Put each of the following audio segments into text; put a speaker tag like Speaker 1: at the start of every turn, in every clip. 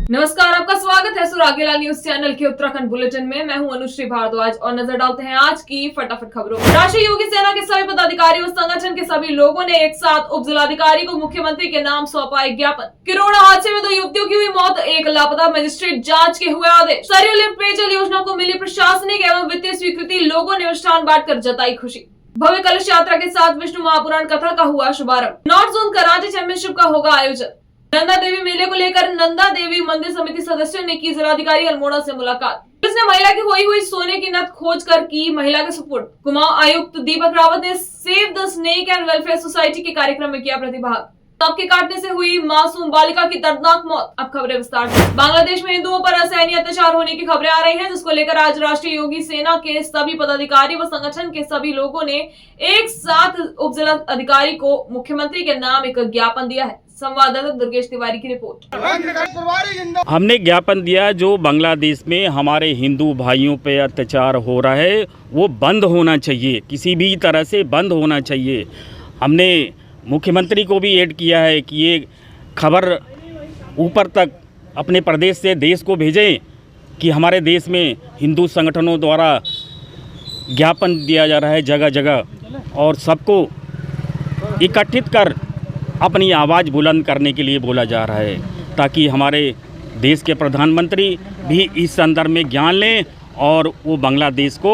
Speaker 1: नमस्कार, आपका स्वागत है सुरागेला न्यूज चैनल के उत्तराखंड बुलेटिन में। मैं हूं अनुश्री भारद्वाज और नजर डालते हैं आज की फटाफट खबरों। राष्ट्रीय योगी सेना के सभी पदाधिकारी और संगठन के सभी लोगों ने एक साथ उप जिलाधिकारी को मुख्यमंत्री के नाम सौंपा एक ज्ञापन। किरोड़ा हादसे में 2 युवतियों की हुई मौत, एक लापता, मजिस्ट्रेट जांच के हुए आदेश। सरयू लिफ्ट पेयजल योजना को मिली प्रशासनिक एवं वित्तीय स्वीकृति, लोगों ने मिष्ठान बांटकर जताई खुशी। भव्य कलश यात्रा के साथ विष्णु महापुराण कथा का हुआ शुभारंभ। नॉर्थ जोन कराटे चैंपियनशिप का होगा आयोजन। नंदा देवी मेले को लेकर नंदा देवी मंदिर समिति सदस्यों ने की जिलाधिकारी अल्मोड़ा से मुलाकात। पुलिस ने महिला की खोई हुई सोने की नथ खोज कर की महिला के सुपुर्द। कुमाऊं आयुक्त दीपक रावत ने save the snake and welfare society के कार्यक्रम में किया प्रतिभाग। सांप के काटने से हुई मासूम बालिका की दर्दनाक मौत। अब खबरें विस्तार से। बांग्लादेश में हिंदुओं पर असहनीय अत्याचार होने की खबरें आ रही हैं, जिसको लेकर आज राष्ट्रीय योगी सेना के सभी पदाधिकारी व संगठन के सभी लोगों ने एक साथ उप जिला अधिकारी को मुख्यमंत्री के नाम एक ज्ञापन दिया है। संवाददाता दुर्गेश तिवारी की रिपोर्ट।
Speaker 2: हमने ज्ञापन दिया जो बांग्लादेश में हमारे हिंदू भाइयों पे अत्याचार हो रहा है वो बंद होना चाहिए, किसी भी तरह से बंद होना चाहिए। हमने मुख्यमंत्री को भी ऐड किया है कि ये खबर ऊपर तक अपने प्रदेश से देश को भेजें कि हमारे देश में हिंदू संगठनों द्वारा ज्ञापन दिया जा रहा है जगह जगह और सबको इकट्ठित कर अपनी आवाज़ बुलंद करने के लिए बोला जा रहा है, ताकि हमारे देश के प्रधानमंत्री भी इस संदर्भ में ज्ञान लें और वो बांग्लादेश को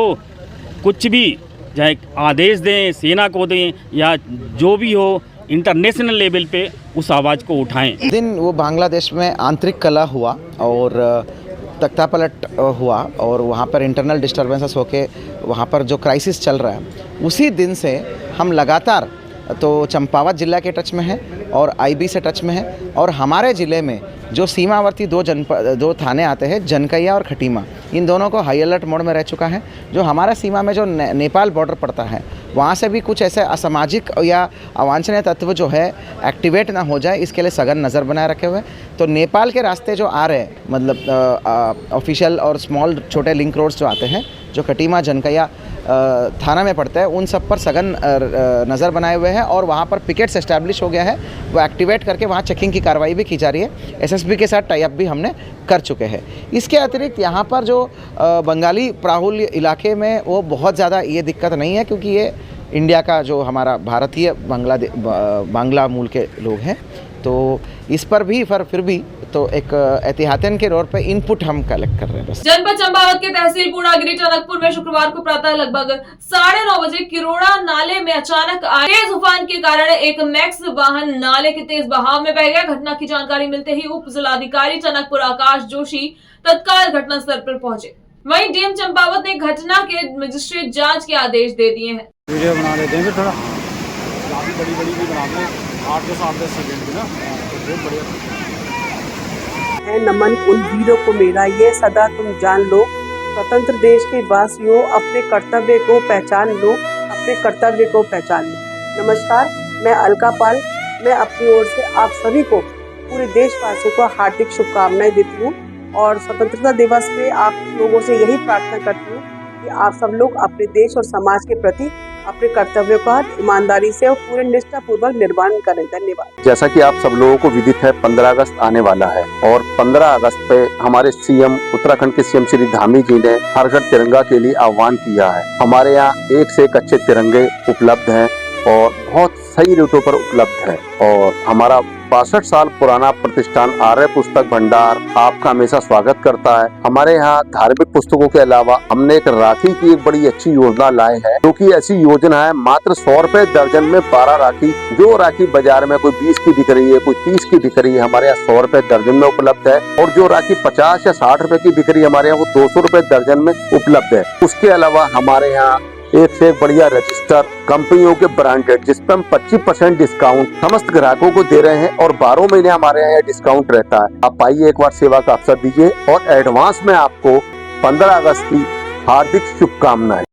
Speaker 2: कुछ भी चाहे आदेश दें, सेना को दें या जो भी हो, इंटरनेशनल लेवल पे उस आवाज़ को उठाएं।
Speaker 3: दिन वो बांग्लादेश में आंतरिक कलह हुआ और तख्ता पलट हुआ और वहाँ पर इंटरनल डिस्टर्बेंसेस होके वहाँ पर जो क्राइसिस चल रहा है, उसी दिन से हम लगातार तो चंपावत जिला के टच में है और आईबी से टच में है और हमारे ज़िले में जो सीमावर्ती दो थाने आते हैं, जनकैया और खटीमा, इन दोनों को हाई अलर्ट मोड में रह चुका है। जो हमारा सीमा में जो नेपाल बॉर्डर पड़ता है, वहाँ से भी कुछ ऐसे असामाजिक या अवांछनीय तत्व जो है एक्टिवेट ना हो जाए, इसके लिए सघन नज़र बनाए रखे हुए। तो नेपाल के रास्ते जो आ रहे हैं, मतलब ऑफिशियल और स्मॉल छोटे लिंक रोड्स जो आते हैं, जो खटीमा जनकैया थाना में पड़ता है, उन सब पर सघन नज़र बनाए हुए हैं और वहाँ पर पिकेट्स एस्टैब्लिश हो गया है। वो एक्टिवेट करके वहाँ चेकिंग की कार्रवाई भी की जा रही है। एसएसबी के साथ टाई अप भी हमने कर चुके हैं। इसके अतिरिक्त यहाँ पर जो बंगाली प्राहुल्य इलाके में वो बहुत ज़्यादा ये दिक्कत नहीं है, क्योंकि ये इंडिया का जो हमारा भारतीय बांग्ला मूल के लोग हैं, तो इस पर भी फिर भी तो एक एहतियातन के तौर पे इनपुट हम कलेक्ट कर रहे हैं। बस
Speaker 1: जनपद चंपावत के तहसील पूर्णागिरी टनकपुर में शुक्रवार को प्रातः लगभग 9:30 बजे किरोड़ा नाले में अचानक आए तेज उफान के कारण एक मैक्स वाहन नाले के तेज बहाव में बह गया। घटना की जानकारी मिलते ही उप जिलाधिकारी टनकपुर आकाश जोशी तत्काल घटनास्थल पर पहुंचे। वहीं डीएम चंपावत ने घटना के मजिस्ट्रेट जाँच के आदेश दे दिए हैं।
Speaker 4: वीडियो बना लेते हैं थोड़ा, बड़ी भी बना दे, 8-10 सेकंड की ना, तो बहुत बढ़िया
Speaker 5: है। नमन उन वीरों को मेरा, ये सदा तुम जान लो, स्वतंत्र देश के वासियों, अपने कर्तव्य को पहचान लो, अपने कर्तव्य को पहचान लो। नमस्कार, मैं अलका पाल। मैं अपनी ओर से आप सभी को, पूरे देशवासियों को हार्दिक शुभकामनाएं देती हूँ और स्वतंत्रता दिवस पे आप लोगों से यही प्रार्थना करती हूँ कि आप सब लोग अपने देश और समाज के प्रति अपने कर्तव्यों का ईमानदारी से और पूरे निष्ठापूर्वक निर्वहन करें। धन्यवाद।
Speaker 6: जैसा कि आप सब लोगों को विदित है, 15 अगस्त आने वाला है और 15 अगस्त पे हमारे सीएम, उत्तराखंड के सीएम श्री धामी जी ने हर घर तिरंगा के लिए आह्वान किया है। हमारे यहाँ एक से एक अच्छे तिरंगे उपलब्ध हैं और बहुत सही रेटों पर उपलब्ध है और हमारा 62 साल पुराना प्रतिष्ठान आर्य पुस्तक भंडार आपका हमेशा स्वागत करता है। हमारे यहाँ धार्मिक पुस्तकों के अलावा हमने एक राखी की एक बड़ी अच्छी योजना लाए है, जो कि ऐसी योजना है मात्र 100 रुपए दर्जन में 12 राखी। जो राखी बाजार में कोई 20 की बिक रही है, कोई 30 की बिक रही है, हमारे यहाँ 100 रुपए दर्जन में उपलब्ध है और जो राखी 50 या 60 रुपए की बिक रही है, हमारे यहाँ वो 200 रुपए दर्जन में उपलब्ध है। उसके अलावा हमारे यहाँ एक से एक बढ़िया रजिस्टर कंपनियों के ब्रांडेड, जिसपे हम 25% डिस्काउंट समस्त ग्राहकों को दे रहे हैं और 12 महीने हमारे यहाँ डिस्काउंट रहता है। आप आइए, एक बार सेवा का अवसर दीजिए और एडवांस में आपको 15 अगस्त की हार्दिक शुभकामनाएं।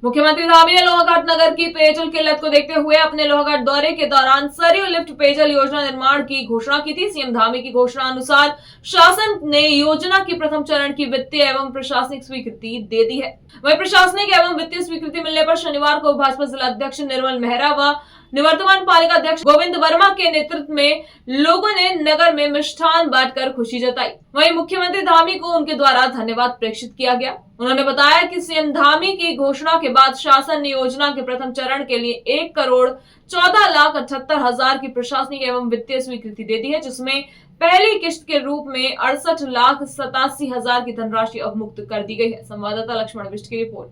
Speaker 1: मुख्यमंत्री धामी ने लोहाघाट नगर की पेयजल किल्लत को देखते हुए अपने लोहाघाट दौरे के दौरान सरयू लिफ्ट पेयजल योजना निर्माण की घोषणा की थी। सीएम धामी की घोषणा अनुसार शासन ने योजना की प्रथम चरण की वित्तीय एवं प्रशासनिक स्वीकृति दे दी है। वहीं प्रशासनिक एवं वित्तीय स्वीकृति मिलने पर शनिवार को भाजपा जिला अध्यक्ष निर्मल मेहरा व निवर्तमान पालिका अध्यक्ष गोविंद वर्मा के नेतृत्व में लोगों ने नगर में मिष्ठान बांटकर खुशी जताई। वहीं मुख्यमंत्री धामी को उनके द्वारा धन्यवाद प्रेषित किया गया। उन्होंने बताया कि सीएम धामी की घोषणा के बाद शासन ने योजना के प्रथम चरण के लिए 1,14,78,000 की प्रशासनिक एवं वित्तीय स्वीकृति दे दी है, जिसमें पहली किश्त के रूप में 68,87,000 की धनराशि अवमुक्त कर दी गई है। संवाददाता लक्ष्मण बिष्ट की रिपोर्ट।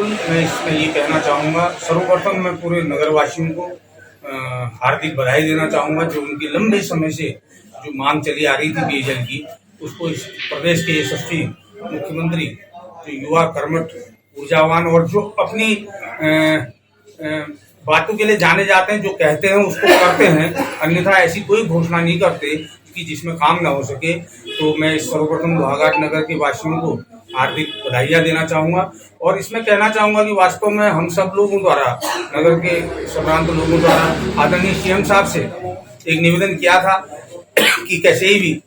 Speaker 7: मैं इसमें ये कहना चाहूँगा, सर्वप्रथम मैं पूरे नगरवासियों को हार्दिक बधाई देना चाहूँगा, जो उनकी लंबे समय से जो मांग चली आ रही थी पेयजल की, उसको इस प्रदेश के यशस्वी मुख्यमंत्री जो युवा कर्मठ ऊर्जावान और जो अपनी बातों के लिए जाने जाते हैं, जो कहते हैं उसको करते हैं, अन्यथा ऐसी कोई घोषणा नहीं करते कि जिसमें काम ना हो सके। तो मैं सर्वप्रथम लोहाघाट नगर के वासियों को हार्दिक बधाइयाँ देना चाहूँगा और इसमें कहना चाहूँगा कि वास्तव में हम सब लोगों द्वारा, नगर के सम्रांत लोगों द्वारा आदरणीय सीएम साहब से एक निवेदन किया था कि कैसे ही भी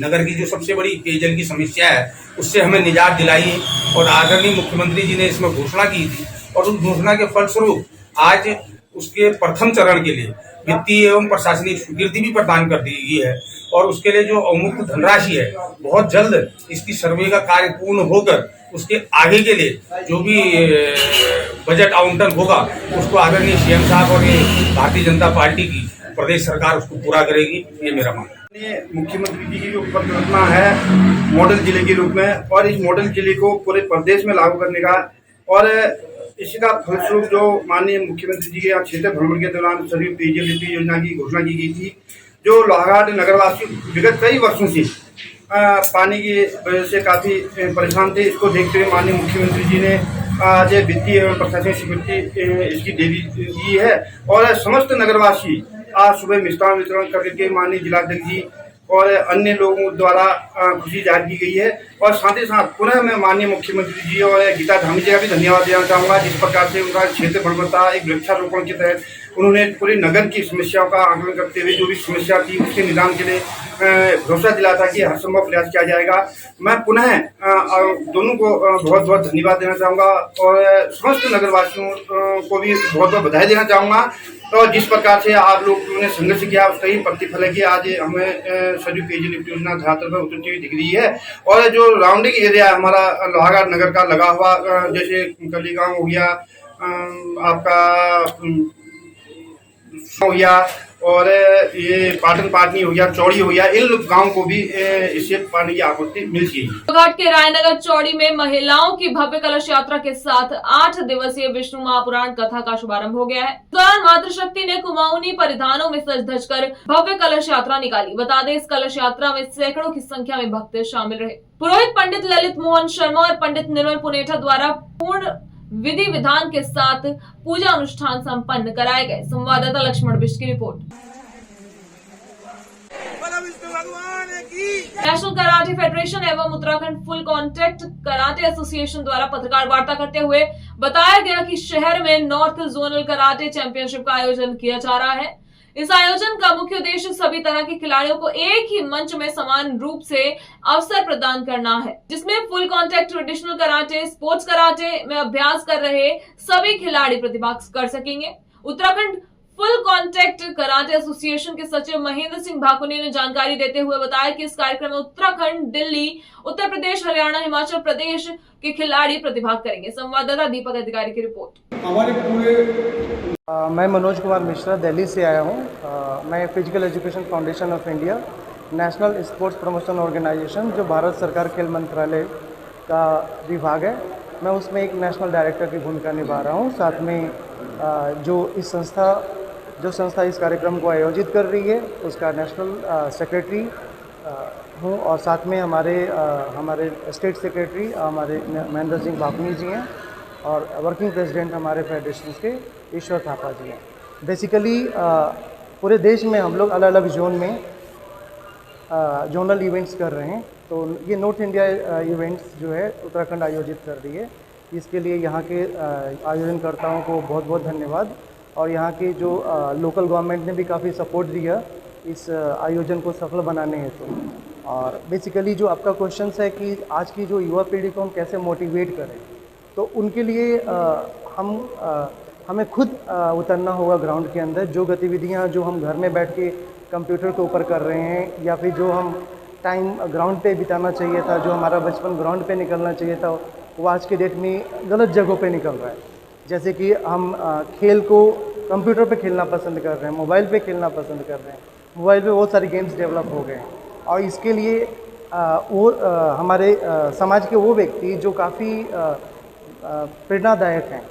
Speaker 7: नगर की जो सबसे बड़ी पेयजल की समस्या है उससे हमें निजात दिलाई और आदरणीय मुख्यमंत्री जी ने इसमें घोषणा की थी और उस घोषणा के फलस्वरूप आज उसके प्रथम चरण के लिए वित्तीय एवं प्रशासनिक स्वीकृति भी प्रदान कर दी गई है और उसके लिए जो अवमुक्त धनराशि है बहुत जल्द इसकी सर्वे का कार्य पूर्ण होकर उसके आगे के लिए जो भी बजट आवंटन होगा उसको आदरणीय सीएम साहब और ये भारतीय जनता पार्टी की प्रदेश सरकार उसको पूरा करेगी, ये मेरा मानना है।
Speaker 8: मुख्यमंत्री जी की जो परिकल्पना है मॉडल जिले के रूप में और इस मॉडल जिले को पूरे प्रदेश में लागू करने का और इसका फलस्वरूप जो माननीय मुख्यमंत्री जी के यहाँ क्षेत्र भ्रमण के दौरान सरयू पेयजल वित्तीय योजना की घोषणा की गई थी, जो लोहाघाट नगरवासी विगत कई वर्षों से पानी की वजह से काफ़ी परेशान थे। इसको देखते हुए माननीय मुख्यमंत्री जी ने आज वित्तीय एवं प्रशासनिक स्वीकृति इसकी दे दी है और समस्त नगरवासी आज सुबह मिष्ठान वितरण करके माननीय जिलाध्यक्ष जी और अन्य लोगों द्वारा खुशी जाहिर की गई है और साथ ही साथ पुनः मैं माननीय मुख्यमंत्री जी और गीता धामी जी का भी धन्यवाद देना चाहूँगा, जिस प्रकार से उनका क्षेत्र भ्रमण था, एक वृक्षारोपण के तहत उन्होंने पूरे नगर की समस्याओं का आकलन करते हुए जो भी समस्या थी उसके निदान के लिए भरोसा दिला था कि हर संभव प्रयास किया जाएगा। मैं पुनः दोनों को बहुत बहुत धन्यवाद देना चाहूँगा और समस्त नगरवासियों को भी बहुत बहुत बधाई देना चाहूँगा। तो जिस प्रकार से आप लोगों ने संघर्ष किया उसका ही प्रतिफल है कि आज हमें सरयू पेयजल योजना धरातल पर उतरती हुई दिख रही है और जो राउंडिंग एरिया हमारा लोहाघाट नगर का लगा हुआ, जैसे कली गाँव हो गया, आपका हो गया और ये पाटन पाटनी हो गया, चौड़ी हो गया, इन गाँव को भी इससे पानी की आपूर्ति मिलती है।
Speaker 1: लोहाघाट के रायनगर चौड़ी में महिलाओं की भव्य कलश यात्रा के साथ 8 दिवसीय विष्णु महापुराण कथा का शुभारंभ हो गया है। इस दौरान मातृशक्ति ने कुमाऊनी परिधानों में सज धज कर भव्य कलश यात्रा निकाली। बता दें, इस कलश यात्रा में सैकड़ों की संख्या में भक्त शामिल रहे। पुरोहित पंडित ललित मोहन शर्मा और पंडित निर्मल पुनेठा द्वारा पूर्ण विधि विधान के साथ पूजा अनुष्ठान संपन्न कराए गए। संवाददाता लक्ष्मण बिष्ट की रिपोर्ट। नेशनल कराटे फेडरेशन एवं Uttarakhand full contact karate association द्वारा पत्रकार वार्ता करते हुए बताया गया कि शहर में नॉर्थ जोनल कराटे चैंपियनशिप का आयोजन किया जा रहा है। इस आयोजन का मुख्य उद्देश्य सभी तरह के खिलाड़ियों को एक ही मंच में समान रूप से अवसर प्रदान करना है, जिसमें full contact traditional karate, sports karate में अभ्यास कर रहे सभी खिलाड़ी प्रतिभाग कर सकेंगे। Uttarakhand full contact karate association के सचिव महेंद्र सिंह भाकुनी ने जानकारी देते हुए बताया कि इस कार्यक्रम में उत्तराखंड, दिल्ली, उत्तर प्रदेश, हरियाणा, हिमाचल प्रदेश के खिलाड़ी प्रतिभाग करेंगे। संवाददाता दीपक अधिकारी की रिपोर्ट।
Speaker 9: हमारे पूरे मैं मनोज कुमार मिश्रा दिल्ली से आया हूँ। मैं physical education foundation of India, national sports promotion organisation, जो भारत सरकार खेल मंत्रालय का विभाग है, मैं उसमें एक नेशनल डायरेक्टर की भूमिका निभा रहा हूँ। साथ में जो संस्था इस कार्यक्रम को आयोजित कर रही है उसका नेशनल सेक्रेटरी हूँ और साथ में हमारे स्टेट सेक्रेटरी हमारे महेंद्र सिंह भाकुनी जी हैं और वर्किंग प्रेसिडेंट हमारे फेडरेशन के ईश्वर थापा जी हैं। बेसिकली पूरे देश में हम लोग अलग अलग जोन में जोनल इवेंट्स कर रहे हैं। तो ये नॉर्थ इंडिया इवेंट्स जो है उत्तराखंड आयोजित कर रही है। इसके लिए यहाँ के आयोजनकर्ताओं को बहुत बहुत धन्यवाद। और यहाँ के जो लोकल गवर्नमेंट ने भी काफ़ी सपोर्ट दिया इस आयोजन को सफल बनाने हेतु। और बेसिकली जो आपका क्वेश्चन है कि आज की जो युवा पीढ़ी को हम कैसे मोटिवेट करें, तो उनके लिए हमें खुद उतरना होगा ग्राउंड के अंदर। जो गतिविधियाँ जो हम घर में बैठ के कंप्यूटर के ऊपर कर रहे हैं, या फिर जो हम टाइम ग्राउंड पे बिताना चाहिए था, जो हमारा बचपन ग्राउंड पे निकलना चाहिए था, वो आज के डेट में गलत जगहों पे निकल रहा है। जैसे कि हम खेल को कंप्यूटर पे खेलना पसंद कर रहे हैं, मोबाइल पे खेलना पसंद कर रहे हैं। मोबाइल पे बहुत सारी गेम्स डेवलप हो गए हैं, और इसके लिए हमारे समाज के वो व्यक्ति जो काफ़ी प्रेरणादायक हैं,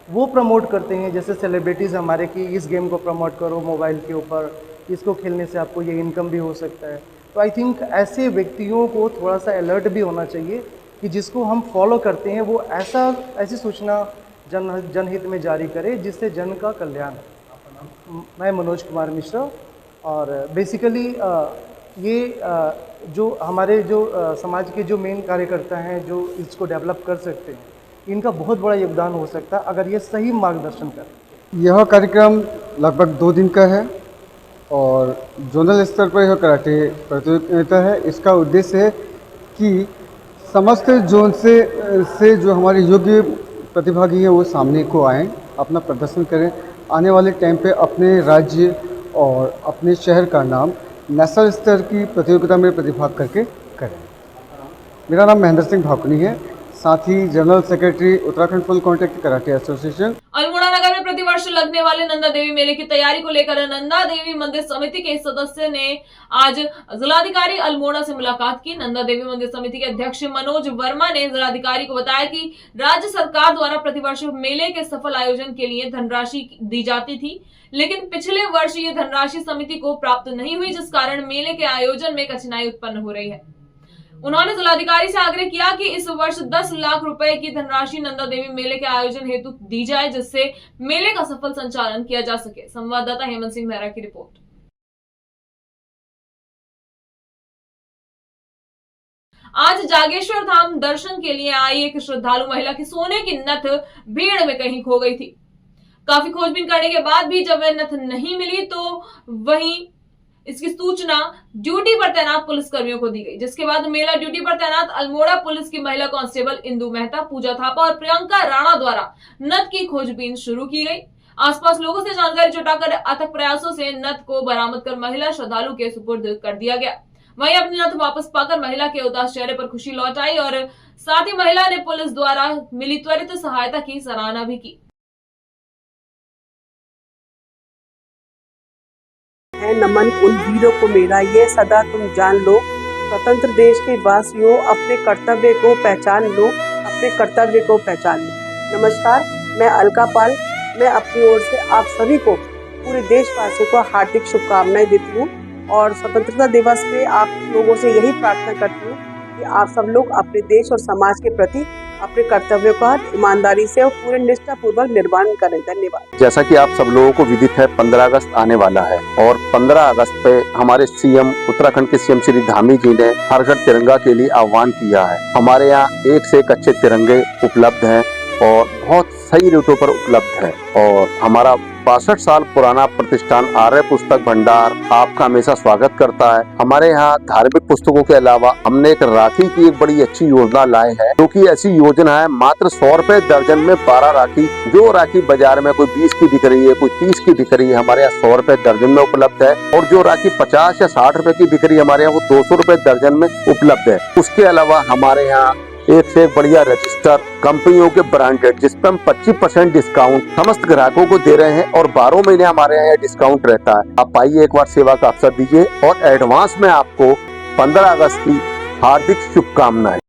Speaker 9: वो प्रमोट करते हैं। जैसे सेलिब्रिटीज़ हमारे कि इस गेम को प्रमोट करो मोबाइल के ऊपर, इसको खेलने से आपको ये इनकम भी हो सकता है। तो आई थिंक ऐसे व्यक्तियों को थोड़ा सा अलर्ट भी होना चाहिए कि जिसको हम फॉलो करते हैं वो ऐसी सूचना जनहित में जारी करे जिससे जन का कल्याण हो। मैं मनोज कुमार मिश्रा, और बेसिकली ये जो हमारे जो समाज के जो मेन कार्यकर्ता हैं जो इसको डेवलप कर सकते हैं, इनका बहुत बड़ा योगदान हो सकता है अगर ये सही मार्गदर्शन करें।
Speaker 10: यह कार्यक्रम लगभग 2 दिन का है और जोनल स्तर पर यह कराटे प्रतियोगिता है। इसका उद्देश्य है कि समस्त जोन से जो हमारे योग्य प्रतिभागी हैं वो सामने को आएँ, अपना प्रदर्शन करें, आने वाले टाइम पे अपने राज्य और अपने शहर का नाम नेशनल स्तर की प्रतियोगिता में प्रतिभाग करके करें। मेरा नाम महेंद्र सिंह भाकुनी है, साथ ही general secretary Uttarakhand full contact karate association.
Speaker 1: Almora नगर में प्रतिवर्ष लगने वाले नंदा देवी मेले की तैयारी को लेकर नंदा देवी मंदिर समिति के सदस्य ने आज जिलाधिकारी अल्मोड़ा से मुलाकात की। नंदा देवी मंदिर समिति के अध्यक्ष मनोज वर्मा ने जिलाधिकारी को बताया कि राज्य सरकार द्वारा प्रतिवर्ष मेले के सफल आयोजन के लिए धनराशि दी जाती थी, लेकिन पिछले वर्ष ये धनराशि समिति को प्राप्त नहीं हुई, जिस कारण मेले के आयोजन में कठिनाई उत्पन्न हो रही है। उन्होंने जिलाधिकारी से आग्रह किया कि इस वर्ष 10 लाख रुपए की धनराशि नंदा देवी मेले के आयोजन हेतु दी जाए, जिससे मेले का सफल संचालन किया जा सके। संवाददाता हेमंत सिंह मेहरा की रिपोर्ट। आज जागेश्वर धाम दर्शन के लिए आई एक श्रद्धालु महिला की सोने की नथ भीड़ में कहीं खो गई थी। काफी खोजबीन करने के बाद भी जब वह नथ नहीं मिली तो वहीं इसकी सूचना ड्यूटी पर तैनात पुलिसकर्मियों को दी गई, जिसके बाद मेला ड्यूटी पर तैनात अल्मोड़ा पुलिस की महिला कांस्टेबल इंदु मेहता, पूजा थापा और प्रियंका राणा द्वारा नथ की खोजबीन शुरू की गई। आसपास लोगों से जानकारी जुटाकर अथक प्रयासों से नथ को बरामद कर महिला श्रद्धालु के सुपुर्द कर दिया गया। वहीं अपनी नथ वापस पाकर महिला के उदास चेहरे पर खुशी लौट आई और साथ ही महिला ने पुलिस द्वारा मिली त्वरित सहायता की सराहना भी की।
Speaker 5: है नमन उन वीरों को मेरा, ये सदा तुम जान लो, स्वतंत्र देश के वासियों अपने कर्तव्य को पहचान लो, अपने कर्तव्य को पहचान लो। नमस्कार, मैं अलका पाल। मैं अपनी ओर से आप सभी को, पूरे देशवासियों को हार्दिक शुभकामनाएं देती हूँ और स्वतंत्रता दिवस पे आप लोगों से यही प्रार्थना करती हूँ कि आप सब लोग अपने देश और समाज के प्रति अपने कर्तव्यों का ईमानदारी से और पूरे निष्ठापूर्वक निर्वहन करें। धन्यवाद।
Speaker 6: जैसा कि आप सब लोगों को विदित है, 15 अगस्त आने वाला है और 15 अगस्त पे हमारे सीएम उत्तराखंड के सीएम श्री धामी जी ने हर घर तिरंगा के लिए आह्वान किया है। हमारे यहाँ एक से एक अच्छे तिरंगे उपलब्ध हैं और बहुत सही रेटों पर उपलब्ध है और हमारा 62 साल पुराना प्रतिष्ठान आर्य पुस्तक भंडार आपका हमेशा स्वागत करता है। हमारे यहाँ धार्मिक पुस्तकों के अलावा हमने एक राखी की एक बड़ी अच्छी योजना लाए हैं, जो कि ऐसी योजना है मात्र 100 रुपए दर्जन में 12 राखी। जो राखी बाजार में कोई 20 की बिक रही है, कोई 30 की बिक रही है, हमारे यहाँ 100 रुपए दर्जन में उपलब्ध है और जो राखी 50 या 60 रुपए की बिक रही है हमारे यहाँ वो 200 रुपए दर्जन में उपलब्ध है। उसके अलावा हमारे यहाँ एक से एक बढ़िया रजिस्टर कंपनियों के ब्रांडेड, जिस पर हम 25% डिस्काउंट समस्त ग्राहकों को दे रहे हैं और 12 महीने हमारे यहाँ डिस्काउंट रहता है। आप आइए, एक बार सेवा का अवसर दीजिए और एडवांस में आपको 15 अगस्त की हार्दिक शुभकामनाएं।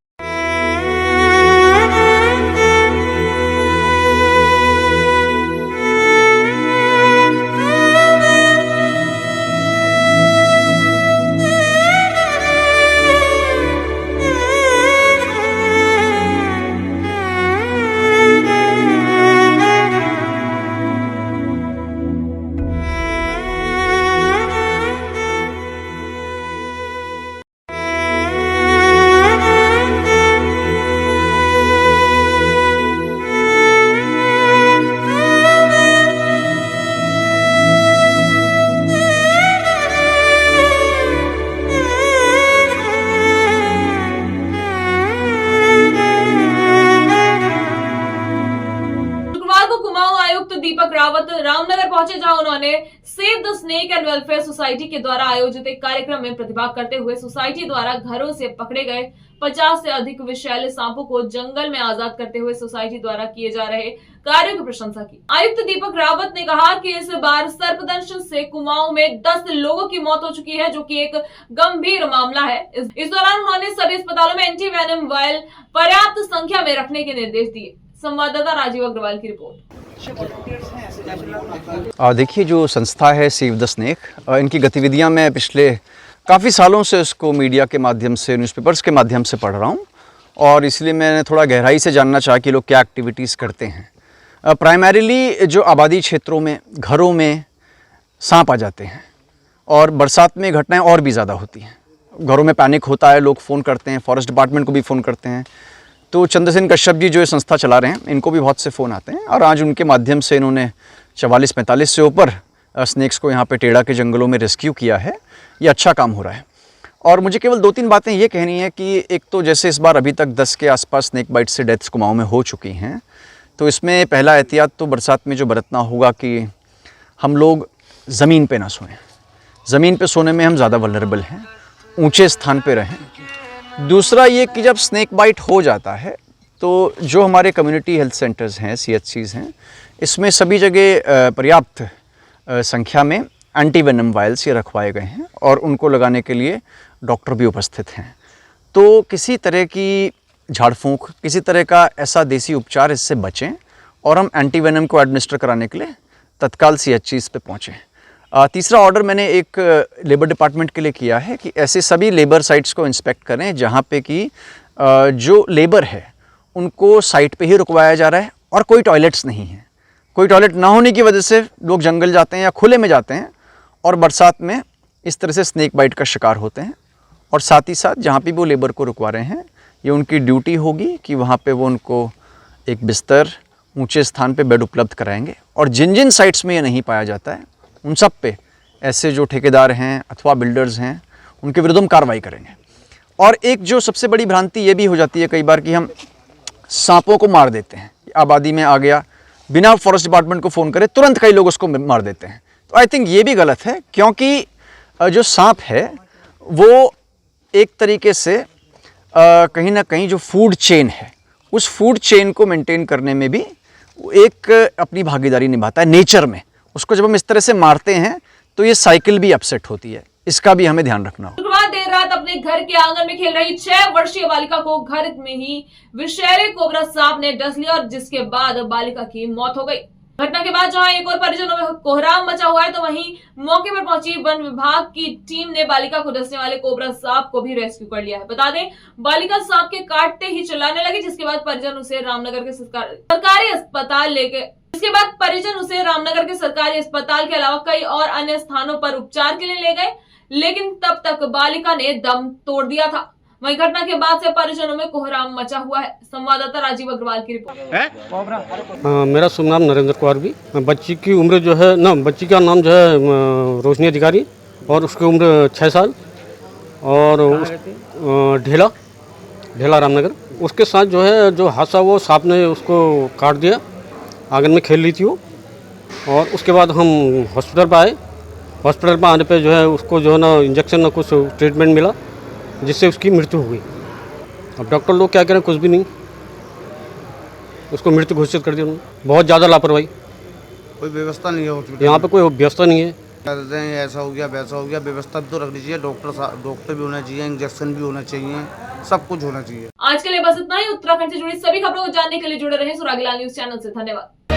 Speaker 1: रावत रामनगर पहुंचे, जहां उन्होंने save the snake and welfare society के द्वारा आयोजित एक कार्यक्रम में प्रतिभाग करते हुए सोसाइटी द्वारा घरों से पकड़े गए 50 से अधिक विषैले सांपों को जंगल में आजाद करते हुए सोसाइटी द्वारा किए जा रहे कार्यों की प्रशंसा की। आयुक्त दीपक रावत ने कहा कि इस बार सर्पदंश से कुमाऊं में 10 लोगों की मौत हो चुकी है, जो कि एक गंभीर मामला है। इस दौरान उन्होंने सभी अस्पतालों में एंटी वेनम वायल पर्याप्त संख्या में रखने के निर्देश दिए। संवाददाता राजीव अग्रवाल की रिपोर्ट।
Speaker 11: देखिए, जो संस्था है सेव द स्नेक, इनकी गतिविधियां मैं पिछले काफ़ी सालों से उसको मीडिया के माध्यम से, न्यूज़पेपर्स के माध्यम से पढ़ रहा हूं, और इसलिए मैंने थोड़ा गहराई से जानना चाहा कि लोग क्या एक्टिविटीज़ करते हैं। प्राइमरीली जो आबादी क्षेत्रों में घरों में सांप आ जाते हैं, और बरसात में घटनाएं और भी ज़्यादा होती हैं। घरों में पैनिक होता है, लोग फ़ोन करते हैं, फॉरेस्ट डिपार्टमेंट को भी फ़ोन करते हैं। तो चंद्रसेन कश्यप जी जो ये संस्था चला रहे हैं, इनको भी बहुत से फ़ोन आते हैं, और आज उनके माध्यम से इन्होंने 44-45 से ऊपर स्नेक्स को यहाँ पे टेढ़ा के जंगलों में रेस्क्यू किया है। ये अच्छा काम हो रहा है। और मुझे केवल 2-3 बातें ये कहनी है कि एक तो जैसे इस बार अभी तक 10 के आसपास स्नेक बाइट से डेथ्स कुमाऊं में हो चुकी हैं, तो इसमें पहला एहतियात तो बरसात में जो बरतना होगा कि हम लोग ज़मीन पे ना सोएं। ज़मीन पे सोने में हम ज़्यादा वल्नरेबल हैं, ऊंचे स्थान पे रहें। दूसरा ये कि जब स्नेक बाइट हो जाता है तो जो हमारे कम्युनिटी हेल्थ सेंटर्स हैं, CHCs हैं, इसमें सभी जगह पर्याप्त संख्या में एंटी वेनम वायल्स ये रखवाए गए हैं, और उनको लगाने के लिए डॉक्टर भी उपस्थित हैं। तो किसी तरह की झाड़ फूंक, किसी तरह का ऐसा देसी उपचार इससे बचें, और हम एंटी वेनम को एडमिनिस्टर कराने के लिए तत्काल CHCs पे पहुँचें। तीसरा ऑर्डर मैंने एक लेबर डिपार्टमेंट के लिए किया है कि ऐसे सभी लेबर साइट्स को इंस्पेक्ट करें जहाँ पे कि जो लेबर है उनको साइट पे ही रुकवाया जा रहा है, और कोई टॉयलेट्स नहीं है। कोई टॉयलेट ना होने की वजह से लोग जंगल जाते हैं या खुले में जाते हैं, और बरसात में इस तरह से स्नेक बाइट का शिकार होते हैं। और साथ ही साथ जहाँ पे भी वो लेबर को रुकवा रहे हैं, ये उनकी ड्यूटी होगी कि वहाँ पे वो उनको एक बिस्तर, ऊंचे स्थान पे बेड उपलब्ध कराएंगे। और जिन जिन साइट्स में ये नहीं पाया जाता है, उन सब पे ऐसे जो ठेकेदार हैं अथवा बिल्डर्स हैं, उनके विरुद्ध हम कार्रवाई करेंगे। और एक जो सबसे बड़ी भ्रांति ये भी हो जाती है कई बार कि हम सांपों को मार देते हैं। आबादी में आ गया, बिना फॉरेस्ट डिपार्टमेंट को फ़ोन करे तुरंत कई लोग उसको मार देते हैं। तो आई थिंक ये भी गलत है, क्योंकि जो सांप है वो एक तरीके से कहीं ना कहीं जो फूड चेन है, उस फूड चेन को मेंटेन करने में भी एक अपनी भागीदारी निभाता है नेचर में। उसको जब हम इस तरह से मारते हैं तो ये साइकिल भी अपसेट होती है, इसका भी हमें ध्यान रखना होगा।
Speaker 1: शुक्रवार देर रात अपने घर के आंगन में खेल रही 6 वर्षीय बालिका को घर में ही विषैले कोबरा सांप ने डस लिया, और जिसके बाद बालिका की मौत हो गई। घटना के बाद जहां एक और परिजनों में कोहराम मचा हुआ है, तो वहीं मौके पर पहुंची वन विभाग की टीम ने बालिका को डसने वाले कोबरा सांप को भी रेस्क्यू कर लिया है। बता दें, बालिका सांप के काटते ही चिल्लाने लगी, जिसके बाद परिजन उसे रामनगर के सरकारी अस्पताल ले गए। इसके बाद परिजन उसे रामनगर के सरकारी अस्पताल के अलावा कई और अन्य स्थानों पर उपचार के लिए ले गए, लेकिन तब तक बालिका ने दम तोड़ दिया था। वहीं घटना के बाद से परिजनों में कोहराम मचा हुआ है। संवाददाता राजीव अग्रवाल की रिपोर्ट।
Speaker 12: मेरा शुभ नाम नरेंद्र कुमार भी। बच्ची की उम्र जो है ना, बच्ची का नाम जो है रोशनी अधिकारी, और उसकी उम्र 6 साल, और ढेला रामनगर। उसके साथ जो है जो हादसा, वो सांप ने उसको काट दिया। आंगन में खेल रही थी वो, और उसके बाद हम हॉस्पिटल पर आए। हॉस्पिटल पर आने पे जो है उसको जो है ना इंजेक्शन ना कुछ ट्रीटमेंट मिला, जिससे उसकी मृत्यु हो गई। अब डॉक्टर लोग क्या करें, कुछ भी नहीं, उसको मृत्यु घोषित कर दिया उन्होंने। बहुत ज़्यादा लापरवाही,
Speaker 4: कोई व्यवस्था नहीं है हॉस्पिटल,
Speaker 12: यहाँ पे कोई व्यवस्था नहीं है।
Speaker 4: कहते हैं ऐसा हो गया वैसा हो गया, व्यवस्था भी तो रखनी चाहिए। डॉक्टर भी होना चाहिए, इंजेक्शन भी होना चाहिए, सब कुछ होना चाहिए।
Speaker 1: आज के लिए बस इतना ही। उत्तराखंड से जुड़ी सभी खबरों को जानने के लिए जुड़े रहे सुरागीलाल न्यूज चैनल से। धन्यवाद।